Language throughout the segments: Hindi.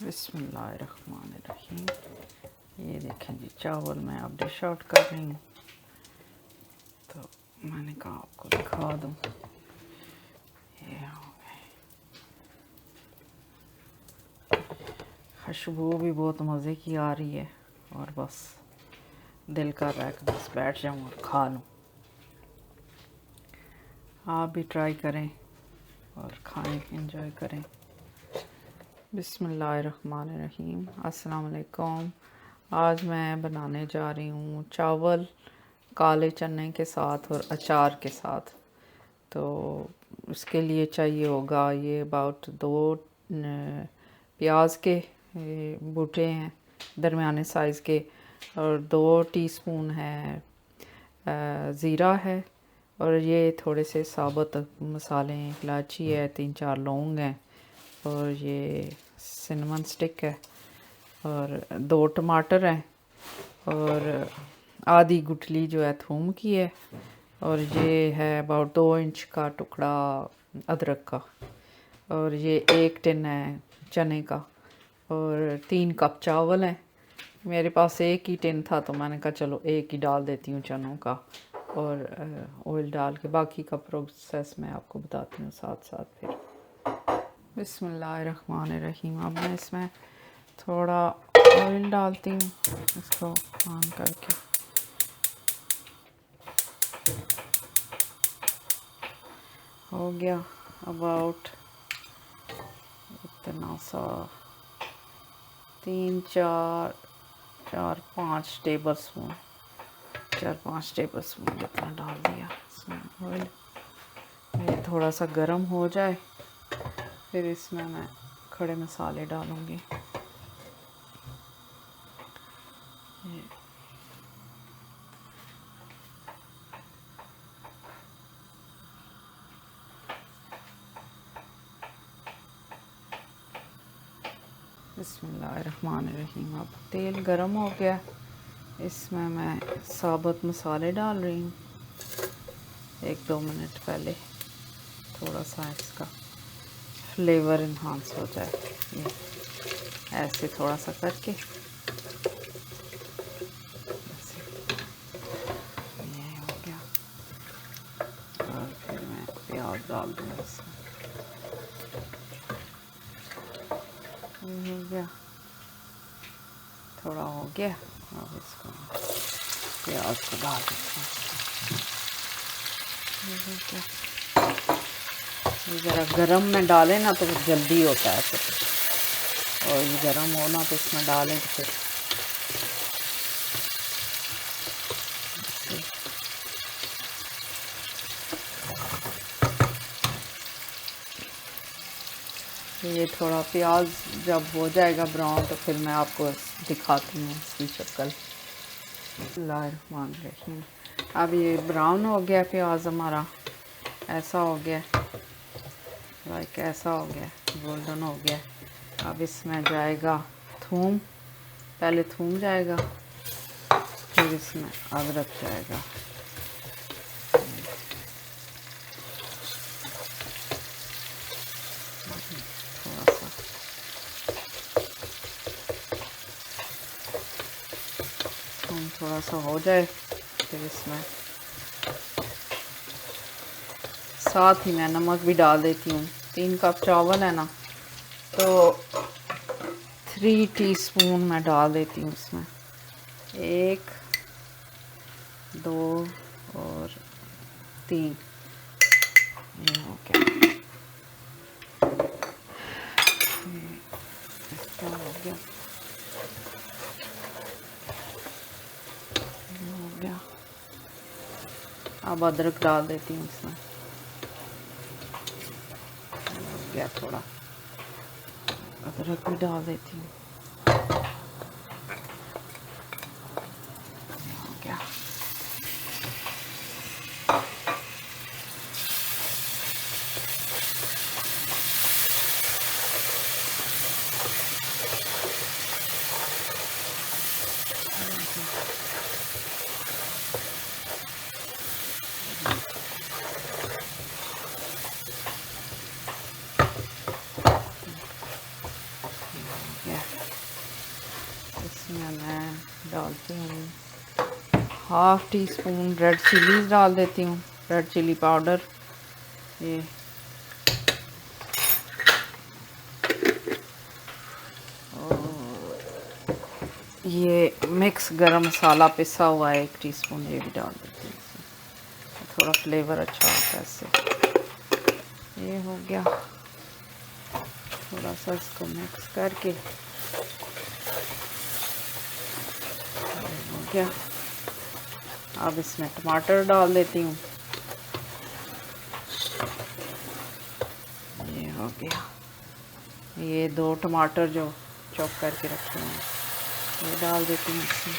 बिस्मिल्लाहिर्रहमानिर्रहीम। ये देखें जी, चावल मैं अब डिश आउट कर रही हूँ, तो मैंने कहा आपको दिखा दूँ। ये हो गए, खुशबू भी बहुत मज़े की आ रही है और बस दिल कर रहा है कि बस बैठ जाऊँ और खा लूँ। आप भी ट्राई करें और खाएं, एंजॉय करें। बिस्मिल्लाहिर्रहमानिर्रहीम। अस्सलाम वालेकुम। आज मैं बनाने जा रही हूँ चावल काले चने के साथ और अचार के साथ। तो उसके लिए चाहिए होगा ये अबाउट 2 प्याज के बूटे हैं दरमियाने साइज़ के, और 2 टीस्पून है ज़ीरा है, और ये थोड़े से साबुत मसाले हैं, इलायची है, 3-4 लौंग हैं, और ये सिनेमन स्टिक है, और 2 टमाटर हैं, और आधी गुठली जो है थूम की है, और ये है अबाउट 2 इंच का टुकड़ा अदरक का, और ये 1 टिन है चने का, और 3 कप चावल हैं। मेरे पास 1 ही टिन था तो मैंने कहा चलो 1 ही डाल देती हूँ चनों का, और ऑयल डाल के बाकी का प्रोसेस मैं आपको बताती हूँ साथ साथ। फिर बिस्मिल्लाहिर्रहमानिर्रहीम। अब मैं इसमें थोड़ा ऑयल डालती हूँ, इसको ऑन करके। हो गया अबाउट इतना सा 3-4-5 टेबल स्पून, 4-5 टेबल स्पून जितना डाल दिया इसमें ऑयल। ये थोड़ा सा गर्म हो जाए फिर इसमें मैं खड़े मसाले डालूँगी। बिस्मिल्लाहिर्रहमानिर्रहीम। अब तेल गरम हो गया, इसमें मैं साबुत मसाले डाल रही हूँ। 1-2 मिनट पहले थोड़ा सा इसका फ्लेवर इन्हांस हो जाए, ये ऐसे थोड़ा सा करके ये हो गया। और फिर मैं प्याज डाल दूँगी इसमें। ये हो गया, थोड़ा हो गया। अब इसको प्याज को डाल देते हैं। ये ज़रा गरम में डालें ना तो जल्दी होता है फिर, और ये गरम हो ना तो इसमें डालें तो फिर ये थोड़ा प्याज जब हो जाएगा ब्राउन तो फिर मैं आपको दिखाती हूँ इसकी शक्ल। बिस्मिल्लाहिर्रहमानिर्रहीम। अब ये ब्राउन हो गया प्याज हमारा, ऐसा हो गया, लाइक ऐसा हो गया, गोल्डन हो गया। अब इसमें जाएगा थूम, पहले थूम जाएगा, फिर इसमें अदरक जाएगा। थोड़ा सा थूम थोड़ा सा हो जाए फिर इसमें साथ ही मैं नमक भी डाल देती हूँ। 3 कप चावल है ना, तो 3 टीस्पून मैं डाल देती हूँ इसमें। 1, 2 और 3। ये हो गया, इसका हो गया, ये हो गया। अब अदरक डाल देती हूँ इसमें। हो गया, थोड़ा अदरक भी डाल देती हूँ। हो गया, इसमें मैं डालती हूँ half tea spoon red chillies डाल देती हूँ, रेड चिली पाउडर। ये मिक्स गरम मसाला पिसा हुआ है 1 टीस्पून, ये भी डाल देती हूँ इसमें, थोड़ा फ्लेवर अच्छा आता है इससे। ये हो गया, थोड़ा सा इसको मिक्स करके हो गया। अब इसमें टमाटर डाल देती हूँ, ये हो गया। ये 2 टमाटर जो चॉप करके रखे हैं ये डाल देती हूँ इसमें।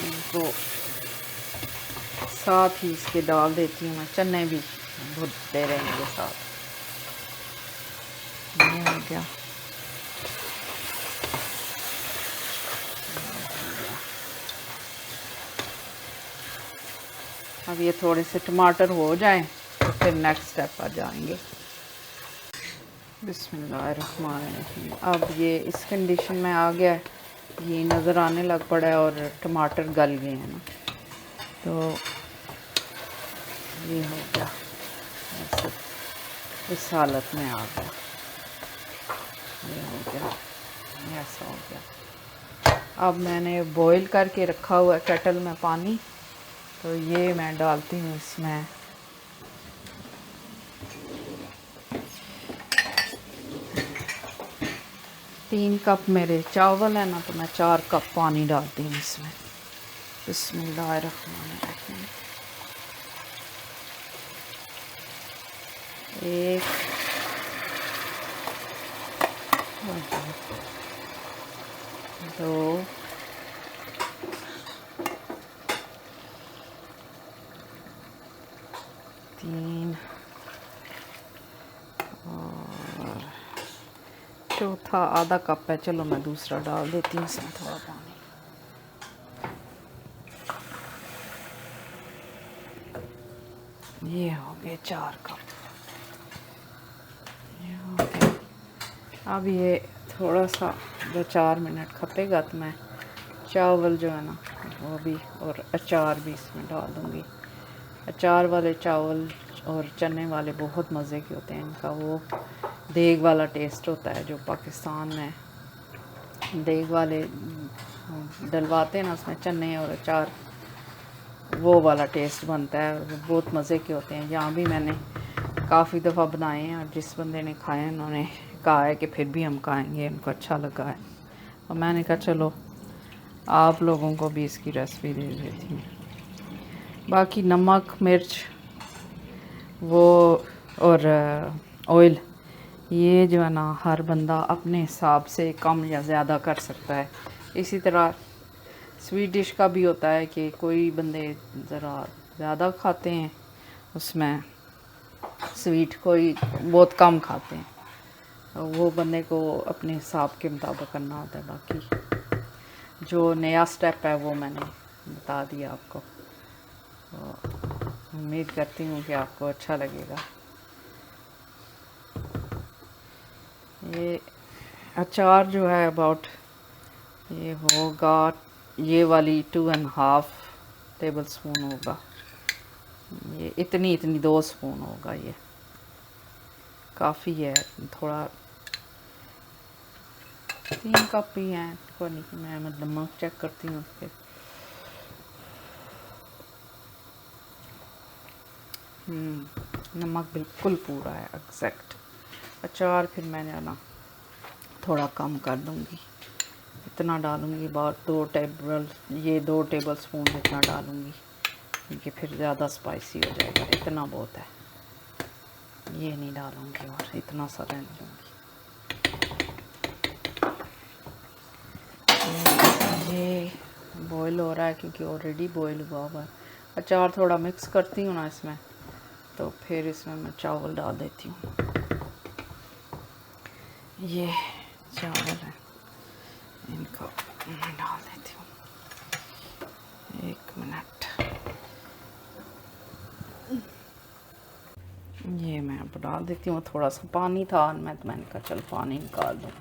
इनको साथ ही इसके डाल देती हूँ मैं चने भी भुनते रहेंगे साथ। ये हो गया। अब ये थोड़े से टमाटर हो जाएं तो फिर नेक्स्ट स्टेप पर जाएंगे। बिस्मिल्लाहिर्रहमानिर्रहीम। अब ये इस कंडीशन में आ गया है, ये नज़र आने लग पड़ा है और टमाटर गल गए हैं ना, तो ये हो गया, ऐसे इस हालत में आ गया। ये हो गया, ऐसा हो गया। अब मैंने बॉईल करके रखा हुआ है केटल में पानी, तो ये मैं डालती हूँ इसमें। तीन कप मेरे चावल है ना, तो मैं 4 कप पानी डालती हूँ इसमें। बिस्मिल्लाहिर्रहमानिर्रहीम। 1 2 3 और चौथा आधा कप है, चलो मैं दूसरा डाल देती हूँ इसमें थोड़ा पानी। ये हो गए 4 कप। ये हो गया। अब ये थोड़ा सा 2-4 मिनट खपेगा तो मैं चावल जो है ना वो भी और अचार भी इसमें डाल दूँगी। अचार वाले चावल और चने वाले बहुत मज़े के होते हैं, इनका वो देग वाला टेस्ट होता है जो पाकिस्तान में देग वाले डलवाते हैं ना उसमें चने और अचार, वो वाला टेस्ट बनता है और बहुत मज़े के होते हैं। यहाँ भी मैंने काफ़ी दफ़ा बनाए हैं और जिस बंदे ने खाए हैं उन्होंने कहा है कि फिर भी हम खाएंगे, उनको अच्छा लगा है। और मैंने कहा चलो आप लोगों को भी इसकी रेसिपी दे देती हूँ। बाकी नमक मिर्च वो और ऑयल, ये जो है ना हर बंदा अपने हिसाब से कम या ज़्यादा कर सकता है। इसी तरह स्वीट डिश का भी होता है कि कोई बंदे ज़रा ज़्यादा खाते हैं उसमें स्वीट, कोई बहुत कम खाते हैं, तो वो बंदे को अपने हिसाब के मुताबिक करना होता है। बाकी जो नया स्टेप है वो मैंने बता दिया आपको, तो उम्मीद करती हूँ कि आपको अच्छा लगेगा। ये अचार जो है अबाउट ये होगा, ये वाली 2.5 टेबल स्पून होगा, ये इतनी 2 स्पून होगा, ये काफ़ी है। थोड़ा 3 कप ही हैं, कोई नहीं, मैं नमक चेक करती हूँ उसके। नमक बिल्कुल पूरा है एग्जैक्ट। अचार फिर मैंने ना थोड़ा कम कर दूँगी, इतना डालूँगी बार 2 टेबल स्पून इतना डालूँगी, क्योंकि फिर ज़्यादा स्पाइसी हो जाएगा। इतना बहुत है, ये नहीं डालूँगी और इतना सा रहने दूँगी। ये बॉईल हो रहा है क्योंकि ऑलरेडी बॉईल हुआ हुआ है। अचार थोड़ा मिक्स करती हूँ ना इसमें, तो फिर इसमें मैं चावल डाल देती हूँ। ये चावल है, इनको डाल देती हूँ। 1 मिनट, बना देती हूँ। थोड़ा सा पानी था और मैंने कहा चल पानी निकाल दूँ।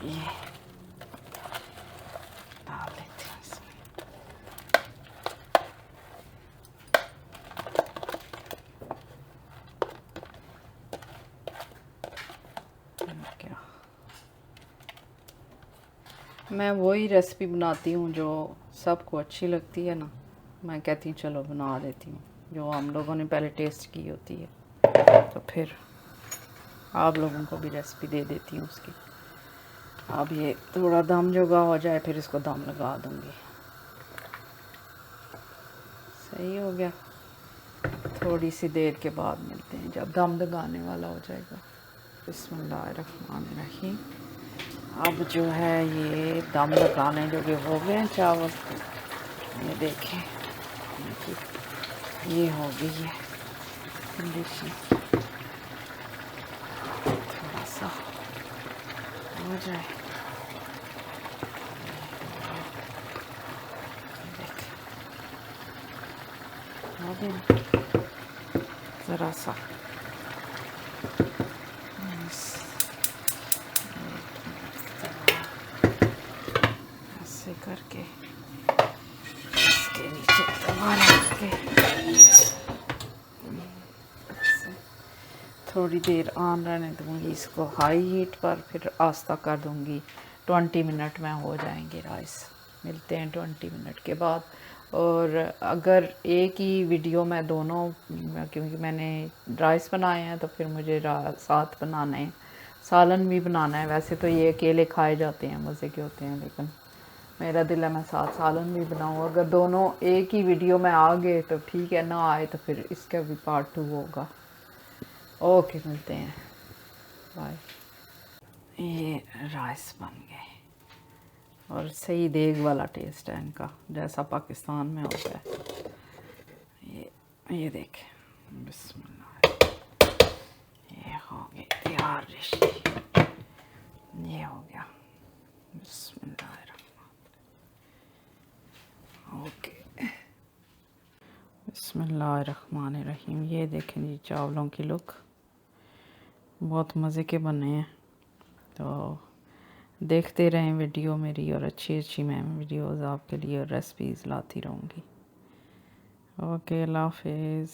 ये डाल देती हूँ इसमें। क्या मैं वही रेसिपी बनाती हूँ जो सबको अच्छी लगती है ना, मैं कहती हूँ चलो बना देती हूँ, जो हम लोगों ने पहले टेस्ट की होती है, तो फिर आप लोगों को भी रेसिपी दे देती हूँ उसकी। अब ये थोड़ा दम जोगा हो जाए फिर इसको दम लगा दूँगी। सही हो गया। थोड़ी सी देर के बाद मिलते हैं जब दम लगाने वाला हो जाएगा। बिस्मिल्लाहिर्रहमानिर्रहीम। अब जो है ये दम लगाने जो कि हो गए हैं चावल, ये देखें ये हो गई है कंडीशन। थोड़ा सा हो जाए, देखें हो गया ज़रा सा। ऐसे करके इसके नीचे तवा रख के थोड़ी देर ऑन रहने दूँगी इसको हाई हीट पर, फिर आस्ता कर दूँगी। 20 मिनट में हो जाएंगे राइस। मिलते हैं 20 मिनट के बाद। और अगर एक ही वीडियो में दोनों, क्योंकि मैंने राइस बनाए हैं तो फिर मुझे साथ बनाने हैं, सालन भी बनाना है। वैसे तो ये अकेले खाए जाते हैं, मज़े के होते हैं, लेकिन मेरा दिल है मैं साथ सालन भी बनाऊँ। अगर दोनों एक ही वीडियो में आ गए तो ठीक है, ना आए तो फिर इसका भी पार्ट 2 होगा। ओके, मिलते हैं, बाय। ये राइस बन गए और सही देग वाला टेस्ट है इनका, जैसा पाकिस्तान में होता है। ये देखें, बिस्मिल्लाह, ये हो गए तैयार डिश। ये हो गया, बिस्मिल्लाह। ओके, बिस्मिल्लाहिर्रहमानिर्रहीम। ये देखें जी चावलों की लुक, बहुत मज़े के बने हैं। तो देखते रहें वीडियो मेरी, और अच्छी अच्छी मैं वीडियोज़ आपके लिए और रेसिपीज़ लाती रहूँगी। ओके, अल्लाह हाफ़िज़।